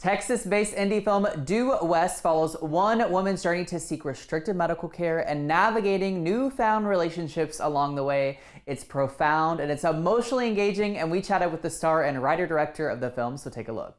Texas-based indie film Due West follows one woman's journey to seek restricted medical care and navigating newfound relationships along the way. It's profound and it's emotionally engaging, and we chatted with the star and writer-director of the film, so take a look.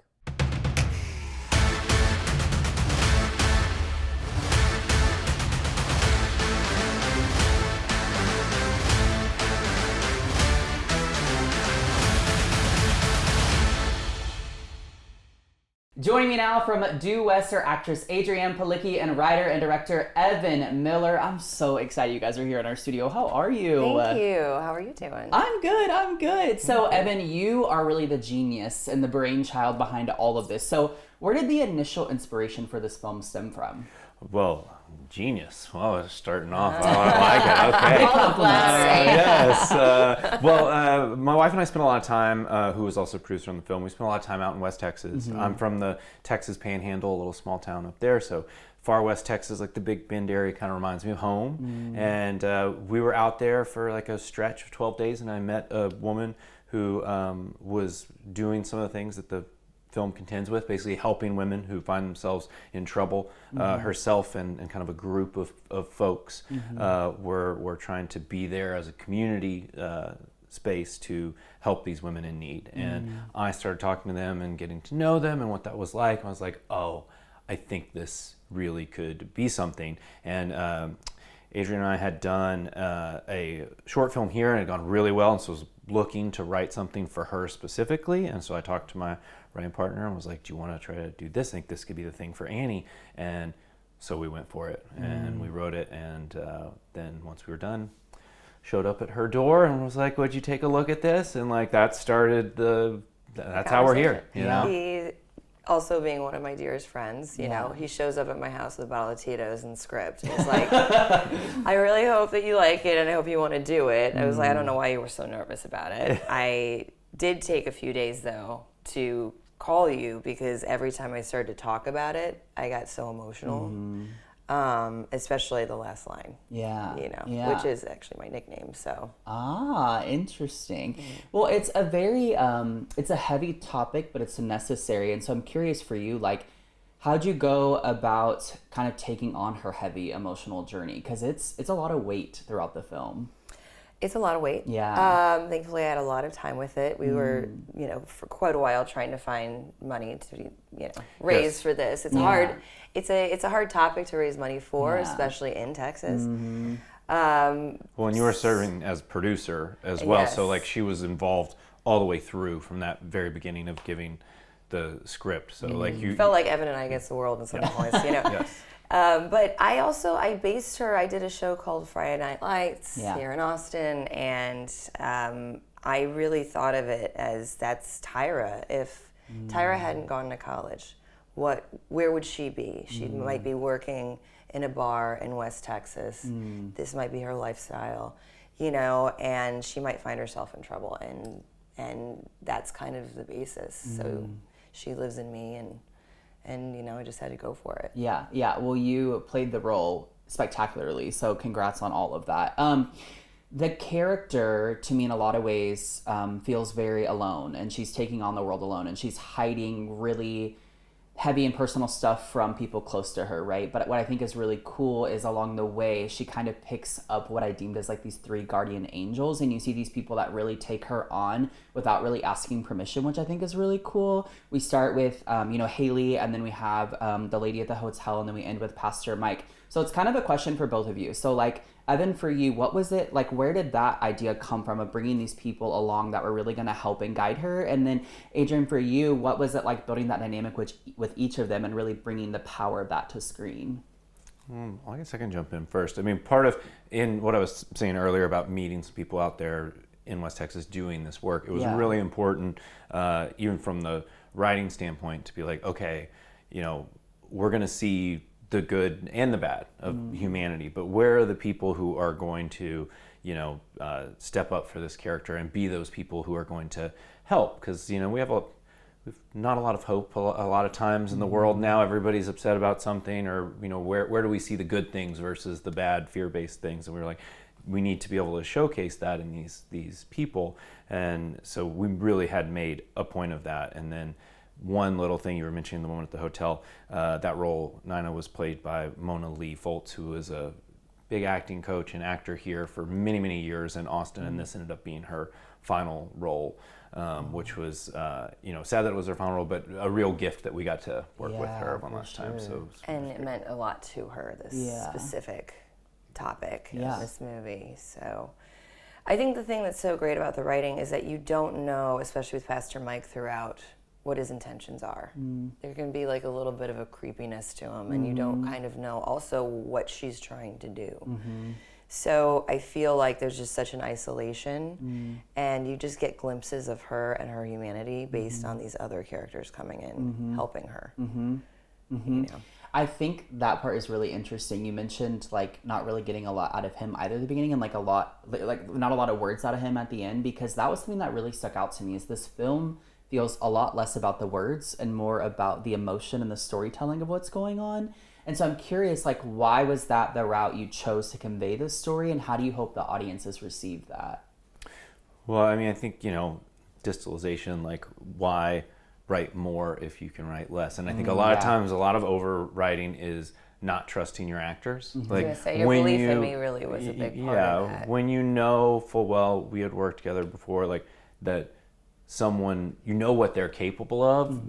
Joining me now from Due West are actress Adrianne Palicki and writer and director Evan Miller. I'm so excited you guys are here in our studio. How are you? Thank you. How are you doing? I'm good. So Evan, you are really the genius and the brainchild behind all of this. So where did the initial inspiration for this film stem from? Well, genius. Well, starting off, I like it. Okay. Yes. My wife and I spent a lot of time, who was also a producer on the film, we spent a lot of time out in West Texas. I'm from the Texas Panhandle, a little small town up there. So far West Texas, like the Big Bend area, kind of reminds me of home. And we were out there for like a stretch of 12 days, and I met a woman who was doing some of the things that the film contends with, basically helping women who find themselves in trouble. Herself and kind of a group of folks were trying to be there as a community space to help these women in need. And I started talking to them and getting to know them and what that was like. I was like, oh, I think this really could be something. And Adrianne and I had done a short film here, and it had gone really well, and so I was looking to write something for her specifically. And so I talked to my writing partner and was like, do you want to try to do this? I think this could be the thing for Annie. And so we went for it, and we wrote it, and then once we were done, showed up at her door and was like, would you take a look at this? And like that started that's how we're here, you know? He, also being one of my dearest friends, you know, he shows up at my house with a bottle of Tito's and script. He's like, I really hope that you like it and I hope you want to do it. I was like, I don't know why you were so nervous about it. I did take a few days though to call you because every time I started to talk about it, I got so emotional. Especially the last line. Which is actually my nickname. So interesting. Well, it's a very it's a heavy topic, but it's necessary. And so I'm curious for you, like, how'd you go about kind of taking on her heavy emotional journey? Because it's a lot of weight throughout the film. It's a lot of weight. Thankfully, I had a lot of time with it. We were, for quite a while trying to find money to, raise for this. It's hard. It's a hard topic to raise money for, especially in Texas. Well, and you were serving as producer as well, so like she was involved all the way through from that very beginning of giving the script. So like you felt like Evan and I against the world in some points, But I based her, I did a show called Friday Night Lights here in Austin, and I really thought of it as that's Tyra. If Tyra hadn't gone to college, where would she be? She might be working in a bar in West Texas. This might be her lifestyle, and she might find herself in trouble, and that's kind of the basis. So she lives in me, and I just had to go for it. Yeah. Well, you played the role spectacularly, so congrats on all of that. The character, to me, in a lot of ways, feels very alone, and she's taking on the world alone, and she's hiding really heavy and personal stuff from people close to her, right? But what I think is really cool is along the way, she kind of picks up what I deemed as like these 3 guardian angels, and you see these people that really take her on without really asking permission, which I think is really cool. We start with, Haley, and then we have the lady at the hotel, and then we end with Pastor Mike. So it's kind of a question for both of you. So like, Evan, for you, what was it, like, where did that idea come from of bringing these people along that were really going to help and guide her? And then, Adrianne, for you, what was it like building that dynamic with each of them and really bringing the power of that to screen? Well, I guess I can jump in first. I mean, part of, in what I was saying earlier about meeting some people out there in West Texas doing this work, it was really important, even from the writing standpoint, to be like, okay, we're going to see the good and the bad of humanity, but where are the people who are going to, step up for this character and be those people who are going to help? Because, we have not a lot of hope a lot of times in the world now. Everybody's upset about something, or, where do we see the good things versus the bad fear-based things? And we were like, we need to be able to showcase that in these people. And so we really had made a point of that. And then one little thing, you were mentioning the woman at the hotel, that role, Nina, was played by Mona Lee Foltz, who is a big acting coach and actor here for many, many years in Austin, and this ended up being her final role, which was, sad that it was her final role, but a real gift that we got to work with her one last time. So it meant a lot to her, this specific topic in this movie. So I think the thing that's so great about the writing is that you don't know, especially with Pastor Mike throughout, what his intentions are. There can be like a little bit of a creepiness to him, and you don't kind of know also what she's trying to do. So I feel like there's just such an isolation, and you just get glimpses of her and her humanity based on these other characters coming in, helping her. I think that part is really interesting. You mentioned like not really getting a lot out of him either at the beginning, and like not a lot of words out of him at the end, because that was something that really stuck out to me. Is this film feels a lot less about the words and more about the emotion and the storytelling of what's going on. And so I'm curious, like, why was that the route you chose to convey this story, and how do you hope the audiences receive that? Well, I mean, I think, distillation, like, why write more if you can write less? And I think a lot of times, a lot of overwriting is not trusting your actors. Like, I was gonna say, your belief in me really was a big part of that. When you know full well, we had worked together before, like, that someone, what they're capable of,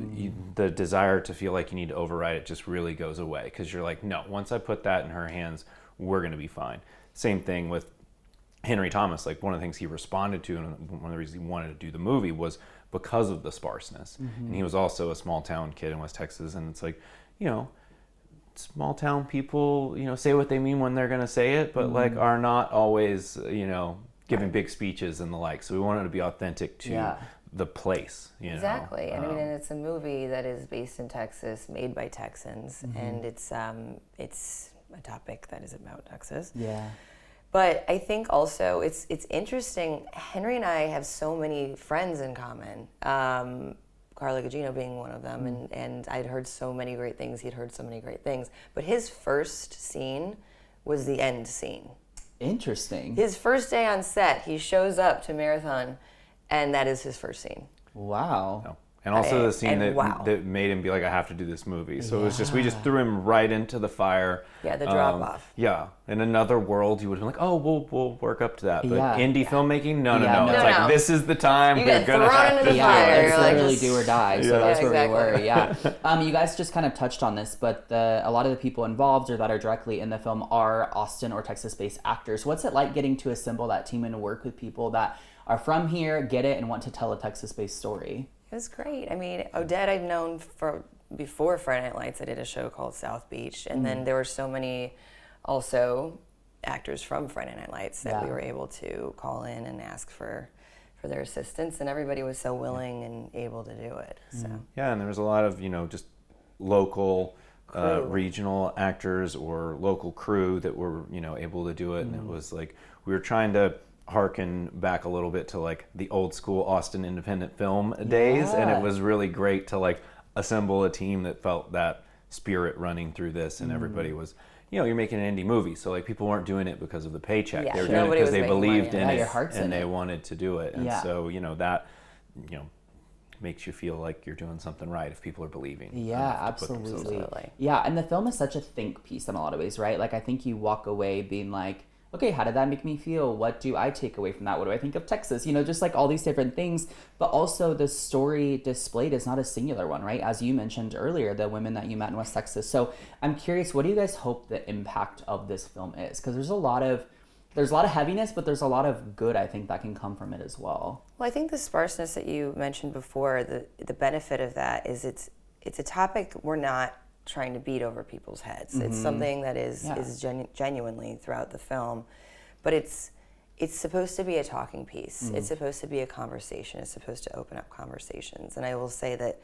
the desire to feel like you need to override it just really goes away, because you're like, no, once I put that in her hands, we're going to be fine. Same thing with Henry Thomas. Like, one of the things he responded to, and one of the reasons he wanted to do the movie, was because of the sparseness. And he was also a small town kid in West Texas, and it's like, small town people, say what they mean when they're going to say it, but like are not always, giving big speeches and the like. So we wanted to be authentic to the place, Exactly. And I mean, it's a movie that is based in Texas, made by Texans, and it's a topic that is about Texas. Yeah. But I think also it's interesting. Henry and I have so many friends in common. Carla Gugino being one of them, and I'd heard so many great things. He'd heard so many great things. But his first scene was the end scene. Interesting. His first day on set, he shows up to Marathon, and that is his first scene. Wow. Oh. And also the scene that made him be like, I have to do this movie. So it was just, we just threw him right into the fire. Yeah, the drop off. Yeah. In another world, you would have been like, oh, we'll work up to that. But indie filmmaking, no. It's like, this is the time we're going to have to. It's literally do or die. So that's where we were. Yeah. You guys just kind of touched on this, but a lot of the people involved or that are directly in the film are Austin or Texas-based actors. What's it like getting to assemble that team and work with people that are from here, get it, and want to tell a Texas-based story? It was great. I mean, Odette I'd known before Friday Night Lights. I did a show called South Beach, and then there were so many also actors from Friday Night Lights that we were able to call in and ask for their assistance, and everybody was so willing and able to do it. So yeah, and there was a lot of just local, regional actors or local crew that were able to do it, and it was like we were trying to harken back a little bit to like the old school Austin independent film days, and it was really great to like assemble a team that felt that spirit running through this, and everybody was, you're making an indie movie, so like people weren't doing it because of the paycheck. They were doing it because they believed in it and they wanted to do it, and so that makes you feel like you're doing something right if people are believing. Yeah, absolutely. Yeah, and the film is such a think piece in a lot of ways, right? Like I think you walk away being like, okay, how did that make me feel? What do I take away from that? What do I think of Texas? Just like all these different things. But also the story displayed is not a singular one, right? As you mentioned earlier, the women that you met in West Texas. So I'm curious, what do you guys hope the impact of this film is? Because there's a lot of heaviness, but there's a lot of good, I think, that can come from it as well. Well, I think the sparseness that you mentioned before, the benefit of that is it's a topic we're not trying to beat over people's heads. It's something that is genuinely throughout the film, but it's supposed to be a talking piece. It's supposed to be a conversation. It's supposed to open up conversations. And I will say that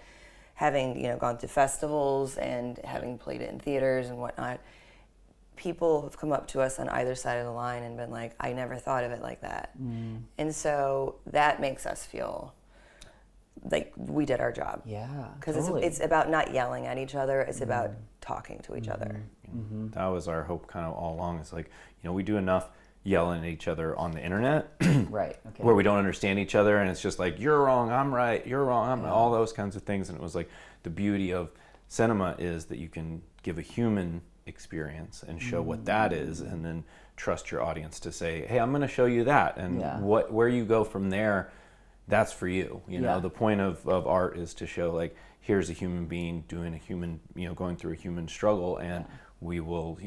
having gone to festivals and having played it in theaters and whatnot, people have come up to us on either side of the line and been like, I never thought of it like that. And so that makes us feel like we did our job. Yeah, because totally. it's about not yelling at each other. It's about talking to each other. That was our hope kind of all along. It's like, we do enough yelling at each other on the internet. Right. Okay. Where we don't understand each other, and it's just like, you're wrong, I'm right, you're wrong, I'm right, all those kinds of things. And it was like, the beauty of cinema is that you can give a human experience and show what that is, and then trust your audience to say, hey, I'm going to show you that, and where you go from there, that's for you. You know, the point of art is to show, like, here's a human being doing a human, going through a human struggle, and we will,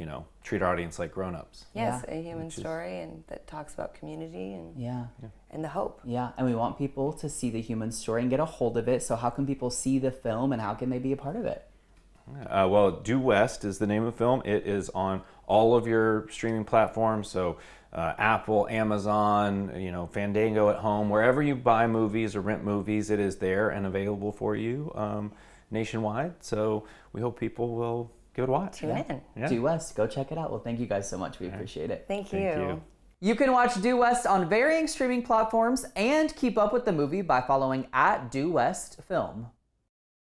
treat our audience like grown-ups. Yes, a human story, and that talks about community and the hope. Yeah, and we want people to see the human story and get a hold of it. So how can people see the film, and how can they be a part of it? Well, Due West is the name of the film. It is on all of your streaming platforms, so Apple, Amazon, Fandango at home, wherever you buy movies or rent movies, it is there and available for you nationwide. So we hope people will give it a watch. Tune in. Yeah. Due West, go check it out. Well, thank you guys so much. We appreciate it. Thank you. You can watch Due West on varying streaming platforms and keep up with the movie by following @Due West Film.